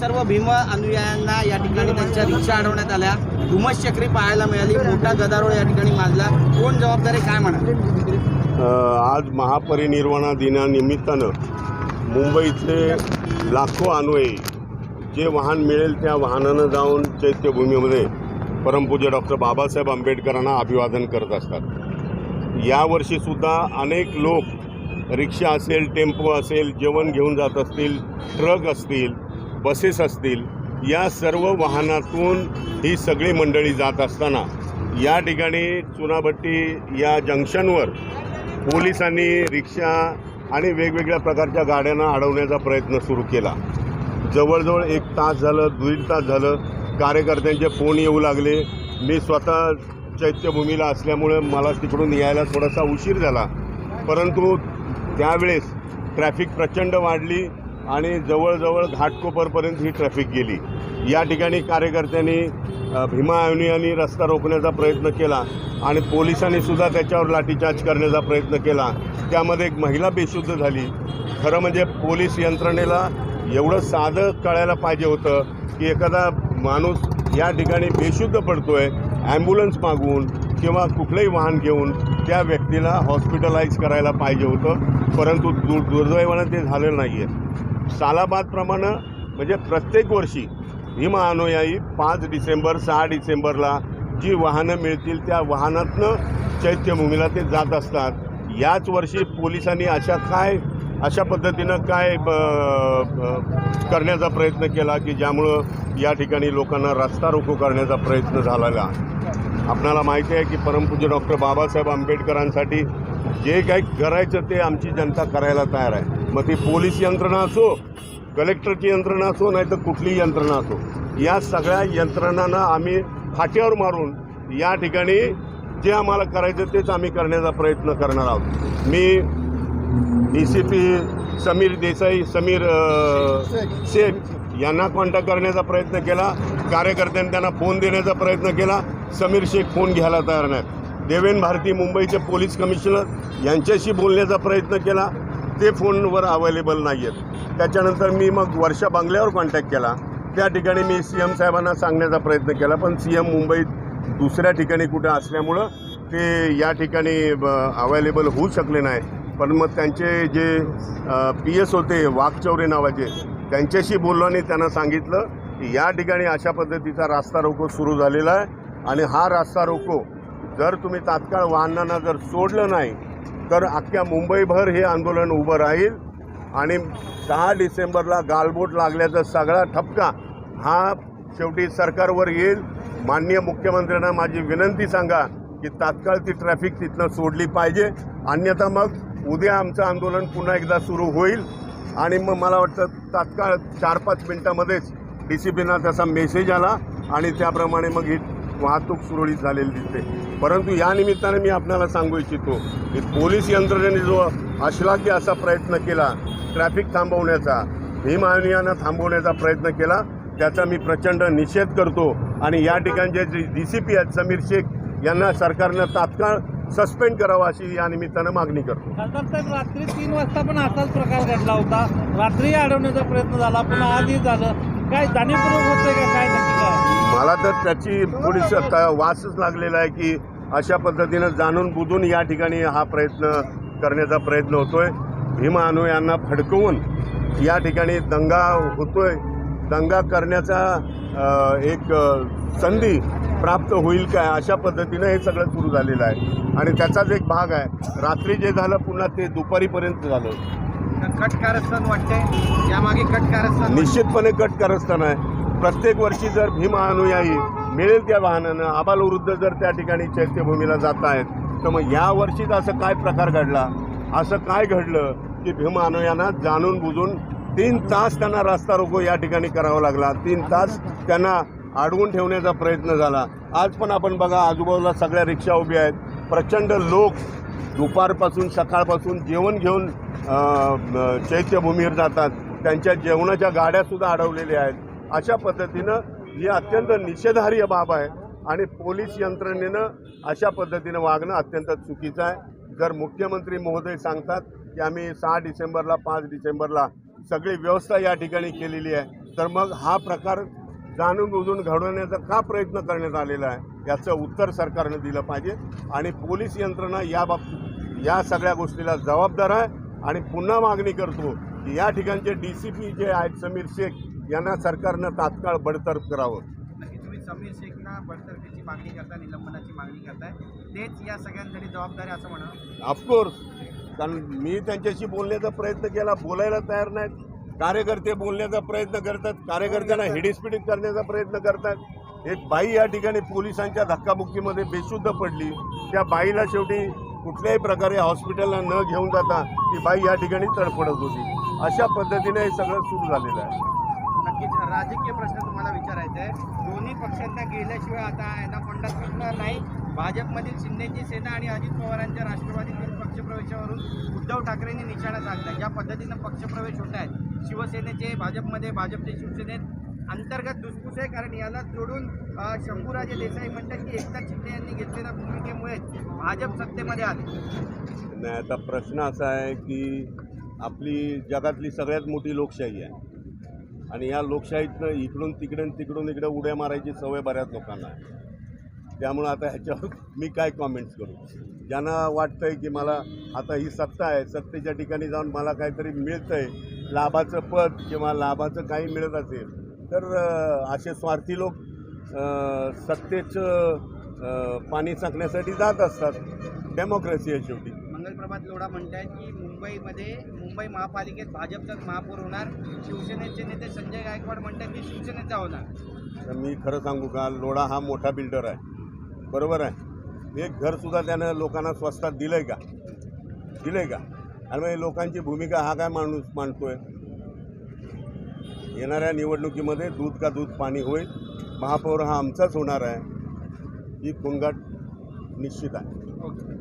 सर्व भीम अनुयायांना या ठिकाणी त्यांच्या रिक्षा अडवण्यात आल्या। धुमस चक्री पाहायला मिळाली, मोठा गदारोळ या ठिकाणी माजला। कोण जबाबदार आहे काय म्हणाले? आज महापरिनिर्वाण दिनानिमित्तानं मुंबईचे लाखो अनुयायी जे वाहन मिळेल त्या वाहनानं जाऊन चैत्यभूमीमध्ये परमपूज्य डॉक्टर बाबासाहेब आंबेडकरांना अभिवादन करत असतात। यावर्षीसुद्धा अनेक लोक रिक्षा असेल, टेम्पो असेल, जेवण घेऊन जात असतील, ट्रक असतील, बसेस असतील, या सर्व वाहनातून ही सगळी मंडळी जात असताना या ठिकाणी चुनाभट्टी या जंक्शनवर पोलिसांनी रिक्षा आणि वेगवेगळ्या प्रकारच्या गाड्यांना अडवण्याचा प्रयत्न सुरू केला। जवळजवळ 1 तास झालं, 1.5 तास झालं, कार्यकर्त्यांचे फोन येऊ लागले। मी स्वतः चैत्यभूमीला असल्यामुळे मला तिकडून यायला थोडासा उशीर झाला, परंतु त्यावेळेस ट्रॅफिक प्रचंड वाढली आणि जवळजवळ घाटकोपरपर्यंत ही ट्रॅफिक गेली। या ठिकाणी कार्यकर्त्यांनी भीमा अनुयायांनी रस्ता रोखण्याचा प्रयत्न केला आणि पोलिसांनी सुद्धा त्याच्यावर लाठीचार्ज करण्याचा प्रयत्न केला। त्यामध्ये एक महिला बेशुद्ध झाली। खरं म्हणजे पोलीस यंत्रणेला एवढं साधं कळायला पाहिजे होतं की एखादा माणूस या ठिकाणी बेशुद्ध पडतोय, ॲम्ब्युलन्स मागवून किंवा कुठलंही वाहन घेऊन त्या व्यक्तीला हॉस्पिटलाइज करायला पाहिजे होतं, परंतु दुर्दैवानं ते झालेलं नाही आहे। सालाबादप्रमाणे म्हणजे प्रत्येक वर्षी भीम अनुयायी 5 डिसेंबर 6 डिसेंबरला जी वाहनं मिळतील त्या वाहनातनं चैत्यभूमीला ते जात असतात। याच वर्षी पोलिसांनी अशा पद्धतीनं काय करण्याचा प्रयत्न केला की ज्यामुळं या ठिकाणी लोकांना रस्ता रोको करण्याचा प्रयत्न झालेला। आपणाला माहिती आहे की परमपूज्य डॉक्टर बाबासाहेब आंबेडकरांसाठी जे काही करायचं ते आमची जनता करायला तयार आहे। मग ती पोलीस यंत्रणा असो, कलेक्टरची यंत्रणा असो, नाही तर कुठलीही यंत्रणा असो, या सगळ्या यंत्रणांना आम्ही फाट्यावर मारून या ठिकाणी जे आम्हाला करायचं तेच आम्ही करण्याचा प्रयत्न करणार आहोत। मी DCP समीर शेख यांना कॉन्टॅक्ट करण्याचा प्रयत्न केला। कार्यकर्त्यांनी त्यांना फोन देण्याचा प्रयत्न केला। समीर शेख फोन घ्यायला तयार नाहीत। देवेन भारती मुंबईचे पोलीस कमिशनर यांच्याशी बोलण्याचा प्रयत्न केला, ते फोनवर अवेलेबल नाही आहेत। त्याच्यानंतर मी मग वर्षा बंगल्यावर कॉन्टॅक्ट केला। त्या ठिकाणी मी CM साहेबांना सांगण्याचा प्रयत्न केला, पण CM मुंबईत दुसऱ्या ठिकाणी कुठे असल्यामुळं ते या ठिकाणी अवेलेबल होऊ शकले नाही। पण मग त्यांचे जे PS होते वाघचौरे नावाचे, त्यांच्याशी बोललो आणि त्यांना सांगितलं की या ठिकाणी अशा पद्धतीचा रास्ता रोको सुरू झालेला आहे आणि हा रास्ता रोको जर तुम्ही तात्काळ वाहनांना जर सोडलं नाही तर अख्ख्या मुंबईभर हे आंदोलन उभं राहील आणि 6 डिसेंबरला गालबोट लागल्याचा सगळा ठपका हा शेवटी सरकारवर येईल। माननीय मुख्यमंत्र्यांना माझी विनंती सांगा की तात्काळ ती ट्रॅफिक तिथनं सोडली पाहिजे, अन्यथा मग उद्या आमचं आंदोलन पुन्हा एकदा सुरू होईल। आणि मग मला वाटतं तात्काळ 4-5 मिनटामध्येच DCPना त्याचा मेसेज आला आणि त्याप्रमाणे मग ही वाहतूक सुरळीत झालेली दिसते। परंतु या निमित्ताने मी आपल्याला सांगू इच्छितो की पोलीस यंत्रणेने जो अश्लाघ्य असा प्रयत्न केला ट्रॅफिक थांबवण्याचा, भीम अनुयायांना थांबवण्याचा प्रयत्न केला, त्याचा मी प्रचंड निषेध करतो। आणि या ठिकाणचे जे DCP आहेत समीर शेख यांना सरकारनं तात्काळ सस्पेंड करावा अशी या निमित्तानं मागणी करतो। साहेब, रात्री 3 वाजता पण असाच प्रकार घडला होता। रात्री अडवण्याचा प्रयत्न झाला, पुन्हा आधी झालं, काय जाणीवपूर्वक होतंय का काय नक्की काय? मला तर त्याची थोडीशी वासच लागलेला आहे की अशा पद्धतीनं जाणून बुजून या ठिकाणी हा प्रयत्न करण्याचा प्रयत्न होतोय। भीम अनुयायांना भडकवून या ठिकाणी दंगा होतोय, दंगा करण्याचा एक संधी प्राप्त होईल काय अशा पद्धतीनं हे सगळं सुरू झालेलं आहे आणि त्याचाच एक भाग आहे। रात्री जे झालं पुन्हा ते दुपारीपर्यंत झालं। कट कारस्थान वाटतंय, यामागे कट कारस्थान निश्चितपणे कट कारस्थान आहे। प्रत्येक वर्षी जर भीम अनुयायी मिळेल त्या वाहनानं आबालवृद्ध जर त्या ठिकाणी चैत्यभूमीला जात आहेत तर मग या वर्षीच असं काय प्रकार घडला, असं काय घडलं की भीम अनुयायांना जाणून बुजून 3 तास त्यांना रस्ता रोको या ठिकाणी करावा लागला, 3 तास त्यांना अडवून ठेवण्याचा प्रयत्न झाला। आज पण आपण बघा आजूबाजूला सगळ्या रिक्षा उभ्या आहेत, प्रचंड लोक दुपारपासून सकाळपासून जेवण घेऊन चैत्यभूमीवर जातात, त्यांच्या जेवणाच्या गाड्यासुद्धा अडवलेल्या आहेत। अशा पद्धतीनं ही अत्यंत निषेधार्ह बाब आहे आणि पोलीस यंत्रणेनं अशा पद्धतीनं वागणं अत्यंत चुकीचं आहे। जर मुख्यमंत्री महोदय सांगतात की आम्ही 6 डिसेंबरला 5 डिसेंबरला सगळी व्यवस्था या ठिकाणी केलेली आहे, तर मग हा प्रकार जाणून बुजून घडवण्याचा का प्रयत्न करण्यात आलेला आहे याचं उत्तर सरकारनं दिलं पाहिजे. आणि पोलीस यंत्रणा या सगळ्या गोष्टीला जबाबदार आहे. आणि पुन्हा मागणी करतो की या ठिकाणचे DCP जे आहेत समीर शेख यांना सरकारनं तात्काळ बडतर्फ करावं. नक्की तुम्ही समीर शेखना बडतर्फीची मागणी करता, निलंबनाची मागणी करताय, तेच या सगळ्यांसाठी जबाबदारी असं म्हणा. ऑफकोर्स, कारण मी त्यांच्याशी बोलण्याचा प्रयत्न केला, बोलायला तयार नाहीत. कार्यकर्ते बोलण्याचा प्रयत्न करतात, कार्यकर्त्यांना हिडीस्पिडीत करण्याचा प्रयत्न करतात. एक बाई या ठिकाणी पोलिसांच्या धक्काबुक्कीमध्ये बेशुद्ध पडली. त्या बाईला शेवटी कुठल्याही प्रकारे हॉस्पिटलला न घेऊन जाता ती बाई या ठिकाणी तडफडत होती. अशा पद्धतीने हे सगळं सुरू झालेलं आहे. नक्कीच राजकीय प्रश्न तुम्हाला विचारायचा आहे. दोन्ही पक्षांना गेल्याशिवाय आता एनाकोंडा सुटणार नाही. भाजपमधील शिंदेची सेना आणि अजित पवारांच्या राष्ट्रवादीतील पक्षप्रवेशावरून उद्धव ठाकरेंनी निशाणा साधला. ज्या पद्धतीनं पक्षप्रवेश होत आहेत, शिवसेनेचे भाजपमध्ये, भाजपचे शिवसेनेत अंतर्गत धुसफूस आहे. कारण याला जोडून शंभूराजे देसाई म्हणतात की एकनाथ शिंदे यांनी घेतलेल्या भूमिकेमुळे भाजप सत्तेमध्ये आले. नाही, आता प्रश्न असा आहे की आपली जगातली सगळ्यात मोठी लोकशाही आहे आणि या लोकशाहीतनं इकडून तिकडे उड्या मारायची सवय बऱ्याच लोकांना आहे. त्यामुळं आता ह्याच्यावर मी काय कॉमेंट्स करू. ज्यांना वाटतंय की मला आता ही सत्ता आहे, सत्तेच्या ठिकाणी जाऊन मला काहीतरी मिळतंय, लाभाचं पद किंवा लाभाचं काही मिळत असेल तर असे स्वार्थी लोक सत्तेचं पाणी चाकण्यासाठी जात असतात. डेमोक्रेसी आहे शेवटी. मंगलप्रभात लोढा म्हणतायत की मुंबई महापालिकेत भाजपचाच महापौर होणार. शिवसेनेचे नेते संजय गायकवाड म्हणतात की शिवसेनेचा होणार. तर मी खरं सांगू का, लोढा हा मोठा बिल्डर आहे, बरोबर आहे. एक घरसुद्धा त्यानं लोकांना स्वस्तात दिलं आहे का? आणि मग लोकांची भूमिका हा काय माणूस मांडतोय. येणाऱ्या निवडणुकीमध्ये दूध का दूध पाणी होईल. महापौर हा आमचाच होणार आहे ही कुंगाट निश्चित आहे. ओके.